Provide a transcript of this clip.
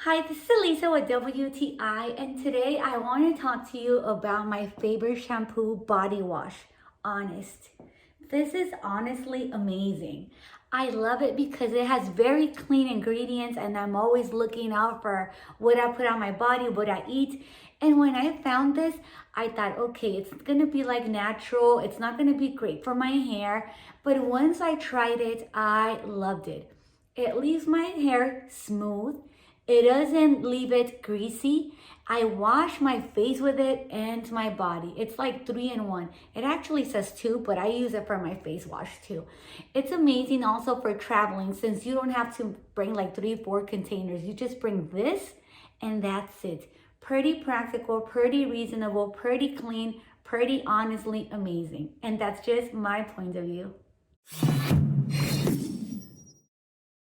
Hi, this is Elisa with WTI, and today I want to talk to you about my favorite shampoo body wash, Honest. This is honestly amazing. I love it because it has very clean ingredients and I'm always looking out for what I put on my body, what I eat. And when I found this, I thought, okay, it's gonna be like natural, it's not gonna be great for my hair. But once I tried it, I loved it. It leaves my hair smooth. It doesn't leave it greasy. I wash my face with it and my body. It's like 3-in-1. It actually says 2, but I use it for my face wash too. It's amazing also for traveling since you don't have to bring like 3-4 containers. You just bring this and that's it. Pretty practical, pretty reasonable, pretty clean, pretty honestly amazing. And that's just my point of view.